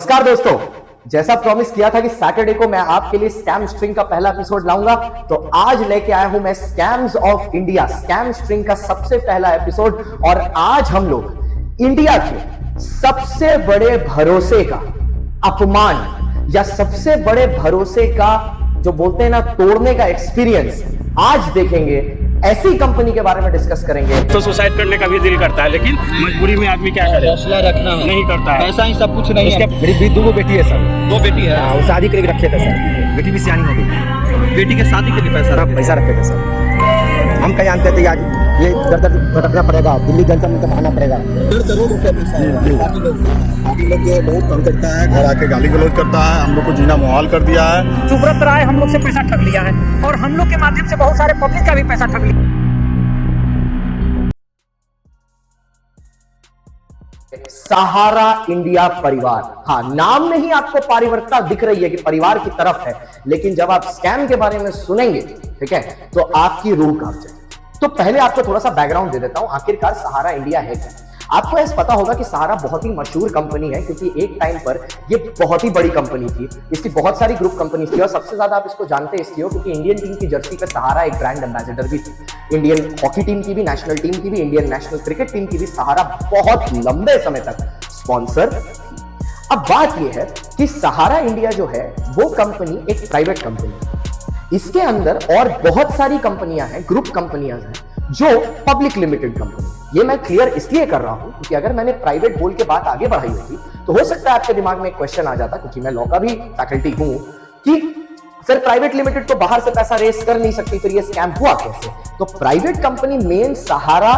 नमस्कार दोस्तों, जैसा प्रॉमिस किया था कि सैटरडे को मैं आपके लिए स्कैम स्ट्रिंग का पहला एपिसोड लाऊंगा, तो आज लेके आया हूं मैं scams of India, scam string का सबसे पहला एपिसोड। और आज हम लोग इंडिया के सबसे बड़े भरोसे का अपमान या सबसे बड़े भरोसे का जो बोलते हैं ना तोड़ने का एक्सपीरियंस आज देखेंगे। ऐसी कंपनी के बारे में डिस्कस करेंगे। तो सुसाइड करने का भी दिल करता है, लेकिन मजबूरी में आदमी क्या करे, हौसला रखना नहीं करता है। ऐसा ही सब कुछ नहीं है। मेरी दो बेटी है सर। दो बेटी है। वो शादी के लिए रखे थे सर। बेटी भी सियानी हो गई। बेटी के शादी के लिए पैसा रखे थे सर। हम क्या जानते थे आज ये दर भटकना पड़ेगा, दिल्ली जंक्शन में आना पड़ेगा। करोड़ रुपए बाकी लोग जो बहुत तंग करता है, घर आके गाली गलौज करता है, हम लोग को जीना मुहाल कर दिया है। सुब्रत राय हम लोग से पैसा ठग लिया है और हम लोग के माध्यम से बहुत सारे पब्लिक का भी पैसा ठग लिया। सहारा इंडिया परिवार, हाँ नाम में ही आपको पारिवारिकता दिख रही है कि परिवार की तरफ है, लेकिन जब आप स्कैम के बारे में सुनेंगे, ठीक है, तो आपकी रूह कांप जाएगी। तो पहले आपको थोड़ा सा बैकग्राउंड दे देता हूं, आखिरकार सहारा इंडिया है क्या। आपको ऐसा पता होगा कि सहारा बहुत ही मशहूर कंपनी है, क्योंकि एक टाइम पर ये बहुत ही बड़ी कंपनी थी। इसकी बहुत सारी ग्रुप कंपनीज थी और सबसे ज्यादा आप इसको जानते इसलिए हो क्योंकि इंडियन टीम की जर्सी पे सहारा एक ब्रांड एम्बेसडर भी थी। इंडियन हॉकी टीम की भी, नेशनल टीम की भी, इंडियन नेशनल क्रिकेट टीम की भी सहारा बहुत लंबे समय तक स्पॉन्सर थी। अब बात यह है कि सहारा इंडिया जो है वो कंपनी एक प्राइवेट कंपनी है। इसके अंदर और बहुत सारी कंपनियां हैं, ग्रुप कंपनियां हैं जो पब्लिक लिमिटेड कंपनी। ये मैं क्लियर इसलिए कर रहा हूं क्योंकि अगर मैंने प्राइवेट बोल के बात आगे बढ़ाई होती तो हो सकता है आपके दिमाग में एक क्वेश्चन आ जाता, क्योंकि मैं लॉ का भी फैकल्टी हूं, कि सर प्राइवेट लिमिटेड तो बाहर से पैसा रेस कर नहीं सकती, फिर ये स्कैम हुआ कैसे। तो private company main Sahara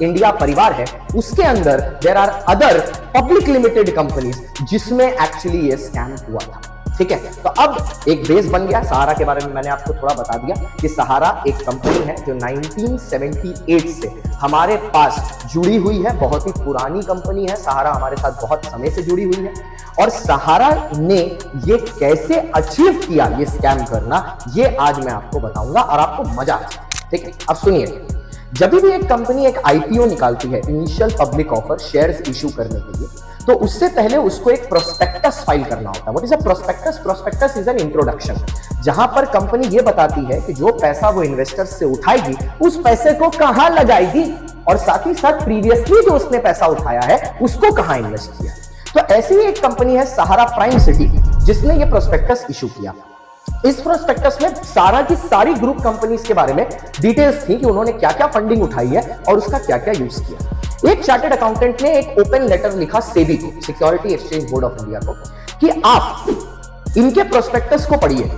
India Parivar है, उसके अंदर there are other public limited companies जिसमें एक्चुअली ये स्कैम हुआ था। ठीक है, तो अब एक बेस बन गया। सहारा के बारे में मैंने आपको थोड़ा बता दिया कि सहारा एक कंपनी है जो 1978 से हमारे पास जुड़ी हुई है, बहुत ही पुरानी कंपनी है। सहारा हमारे साथ बहुत समय से जुड़ी हुई है और सहारा ने ये कैसे अचीव किया ये स्कैम करना, ये आज मैं आपको बताऊंगा और आपको मजा आ जाए। ठीक है, अब सुनिए, जब भी एक कंपनी एक आईपीओ निकालती है, initial public offer, shares issue करने के लिए, तो उससे पहले उसको एक प्रोस्पेक्टस फाइल करना होता है। What is a prospectus? Prospectus is an introduction, जहां पर कंपनी ये बताती है कि जो पैसा वो इन्वेस्टर्स से उठाएगी उस पैसे को कहां लगाएगी और साथ ही साथ प्रीवियसली जो उसने पैसा उठाया है उसको कहां इन्वेस्ट किया। तो ऐसी ही एक कंपनी है सहारा प्राइम सिटी, जिसने ये प्रोस्पेक्टस इशू किया। इस प्रोस्पेक्टस में सारा की सारी ग्रुप कंपनीज के बारे में डिटेल्स थी कि उन्होंने क्या क्या फंडिंग उठाई है और उसका क्या क्या यूज किया। एक चार्टर्ड अकाउंटेंट ने एक ओपन लेटर लिखा सेबी को, security exchange board of India को, कि आप इनके प्रोस्पेक्टस को पढ़िए।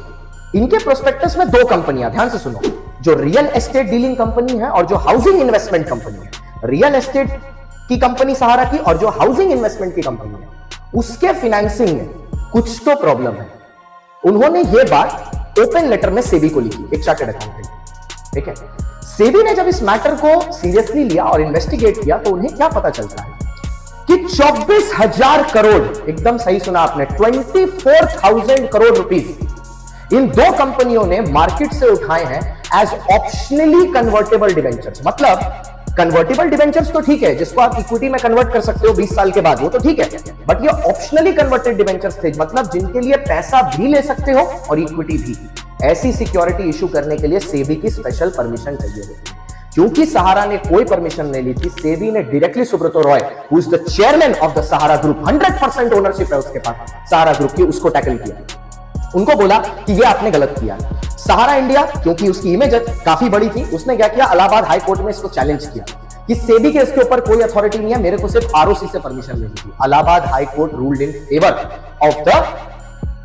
इनके प्रोस्पेक्टस में दो कंपनियां, ध्यान से सुनो, जो रियल एस्टेट डीलिंग कंपनी है और जो हाउसिंग इन्वेस्टमेंट कंपनी है। रियल एस्टेट की कंपनी सहारा की और जो हाउसिंग इन्वेस्टमेंट की कंपनी है, उसके फाइनेंसिंग में कुछ तो प्रॉब्लम है। उन्होंने ये बात ओपन लेटर में सेबी को लिखी, एक चार्टर्ड अकाउंटेंट। ठीक है, सेबी ने जब इस मैटर को सीरियसली लिया और इन्वेस्टिगेट किया तो उन्हें क्या पता चलता है कि 24,000 करोड़, एकदम सही सुना आपने, 24,000 करोड़ रुपीस इन दो कंपनियों ने मार्केट से उठाए हैं एज ऑप्शनली कन्वर्टेबल डिवेंचर्स। मतलब कन्वर्टेबल डिवेंचर्स तो ठीक है, जिसको आप इक्विटी में कन्वर्ट कर सकते हो 20 साल के बाद, वो तो ठीक है, बट ये ऑप्शनली कन्वर्टेड डिवेंचर्स थे, मतलब जिनके लिए पैसा भी ले सकते हो और इक्विटी भी। ऐसी सिक्योरिटी इशू करने के लिए सेबी की स्पेशल परमिशन चाहिए होती है। क्योंकि सहारा ने कोई परमिशन नहीं ली थी, सेबी ने directly Subrata Roy, who is the chairman of the Sahara group, 100% ownership है उसके पास सहारा ग्रुप की, उसको टैकल किया। उनको बोला कि ये आपने गलत किया। सहारा इंडिया, क्योंकि उसकी इमेज काफी बड़ी थी, उसने क्या किया, इलाहाबाद हाई कोर्ट में इसको चैलेंज किया कि सेबी के इसके ऊपर कोई अथॉरिटी नहीं है, मेरे को सिर्फ आरओसी से परमिशन मिली थी। Allahabad high court ruled in favour of the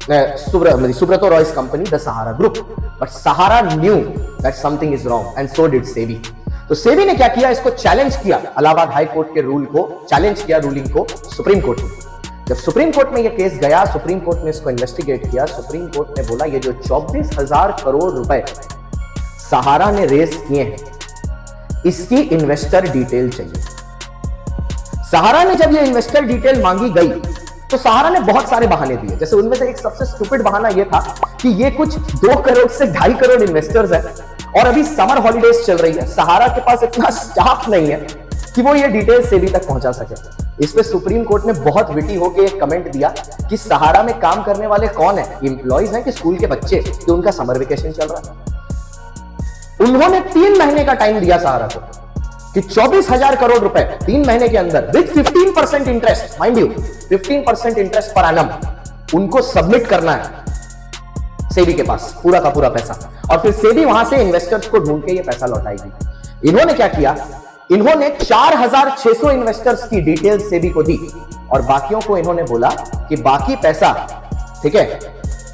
Subrata Roy's company, the Sahara Group, but Sahara knew that something is wrong and so did SEBI। तो सेबी ने क्या किया, इसको चैलेंज किया, इलाहाबाद हाई कोर्ट के रूल को चैलेंज किया, रूलिंग को सुप्रीम कोर्ट में। जब सुप्रीम कोर्ट में ये केस गया, सुप्रीम कोर्ट ने इसको इन्वेस्टिगेट किया। सुप्रीम कोर्ट ने बोला ये जो 24,000 करोड़ रुपए सहारा ने रेस किए हैं, इसकी इन्वेस्टर डिटेल चाहिए। सहारा ने जब ये इन्वेस्टर डिटेल मांगी गई तो सहारा ने बहुत सारे बहाने दिए। जैसे उनमें से एक सबसे स्टूपिड बहाना यह था कि ये कुछ 2 करोड़ से 2.5 करोड़ इन्वेस्टर्स हैं और अभी समर हॉलिडेज चल रही है, सहारा के पास इतना स्टाफ नहीं है कि वो ये डिटेल्स सेबी तक पहुंचा सके। इस पे सुप्रीम कोर्ट ने बहुत विटी होकर एक कमेंट दिया कि सहारा में काम करने वाले कौन है, एम्प्लॉइज हैं कि स्कूल के बच्चे, कि उनका समर वेकेशन चल रहा है। उन्होंने 3 महीने का टाइम दिया सहारा को कि 24,000 करोड़ रुपए 3 महीने के अंदर with 15% interest, mind you 15% interest per annum उनको सबमिट करना है सेबी के पास, पूरा का पूरा पैसा, और फिर सेबी वहां से इन्वेस्टर्स को ढूंढ के ये पैसा लौटाएगी। इन्होंने क्या किया, इन्होंने 4,600 इन्वेस्टर्स की डिटेल्स सेबी को दी और बाकियों को इन्होंने बोला कि बाकी पैसा, ठीक है,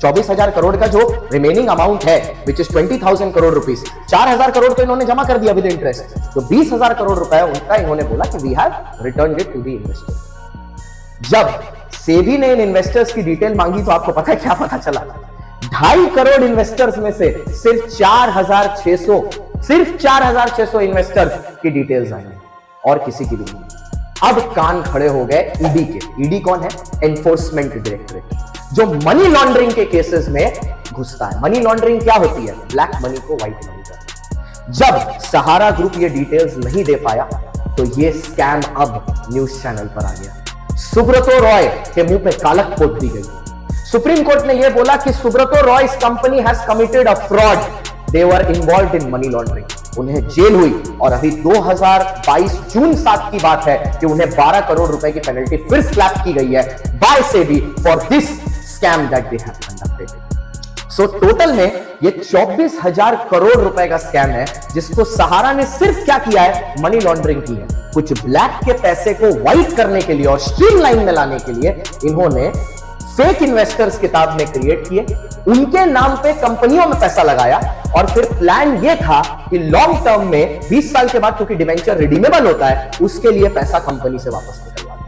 24,000 करोड़ का जो रिमेनिंग अमाउंट है which is 20,000 crore rupees, 4,000 crore तो इन्होंने जमा कर दिया विद इंटरेस्ट, तो 20,000 करोड़ रुपए उनका इन्होंने बोला कि we have returned it to the investor. जब सेबी ने इन इन्वेस्टर्स की डिटेल मांगी तो आपको पता है क्या पता चला, 2.5 करोड़ इन्वेस्टर्स में से सिर्फ 4,600 इन्वेस्टर्स की डिटेल्स आई और किसी की भी नहीं। अब कान खड़े हो गए ईडी के। ईडी कौन है? एनफोर्समेंट डायरेक्टरेट, जो मनी लॉन्ड्रिंग के केसेस में घुसता है। मनी लॉन्ड्रिंग क्या होती है? ब्लैक मनी को व्हाइट मनी करना। जब सहारा ग्रुप ये डिटेल्स नहीं दे पाया तो ये स्कैम अब न्यूज चैनल पर आ गया। सुब्रतो रॉय के मुंह पे कालक पोत दी गई। सुप्रीम कोर्ट ने यह बोला कि Subrata Roy's company has committed a fraud, they were involved in money laundering. उन्हें जेल हुई और अभी 2022 जून 7 की बात है कि उन्हें 12 करोड़ रुपए की पेनल्टी फिर स्लैप की गई है by SEBI for this scam that they have conducted. So total में ये 24,000 करोड़ रुपए का स्कैम है जिसको सहारा ने सिर्फ क्या किया है? मनी लॉन्ड्रिंग की है। कुछ ब्लैक के पैसे को व्हाइट करने के लिए और स्ट्रीमलाइन में लाने के लिए इन्होंने फेक इन्वेस्टर्स किताब में क्रिएट किए, उनके नाम पे कंपनियों में पैसा लगाया और फिर प्लान ये था कि लॉन्ग टर्म में 20 साल के बाद, क्योंकि डिवेंचर रिडीमेबल होता है, उसके लिए पैसा कंपनी से वापस निकलवा दें।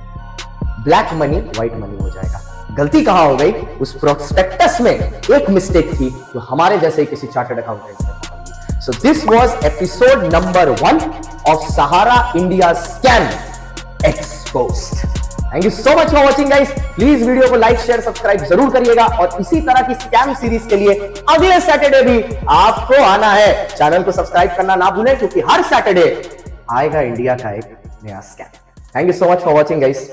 ब्लैक मनी व्हाइट मनी हो जाएगा। गलती कहां हो गई? उस प्रोस्पेक्टस में एक मिस्टेक थी जो हमारे जैसे किसी चार्टर्ड अकाउंटेंट ने। So this was episode number 1 of Sahara India scam exposed. Thank you so much for watching guys. Please video को लाइक शेयर सब्सक्राइब जरूर करिएगा और इसी तरह की स्कैम सीरीज के लिए अगले सैटरडे भी आपको आना है। चैनल को सब्सक्राइब करना ना भूलें क्योंकि हर सैटरडे आएगा इंडिया का एक नया scam. Thank you so much for watching guys.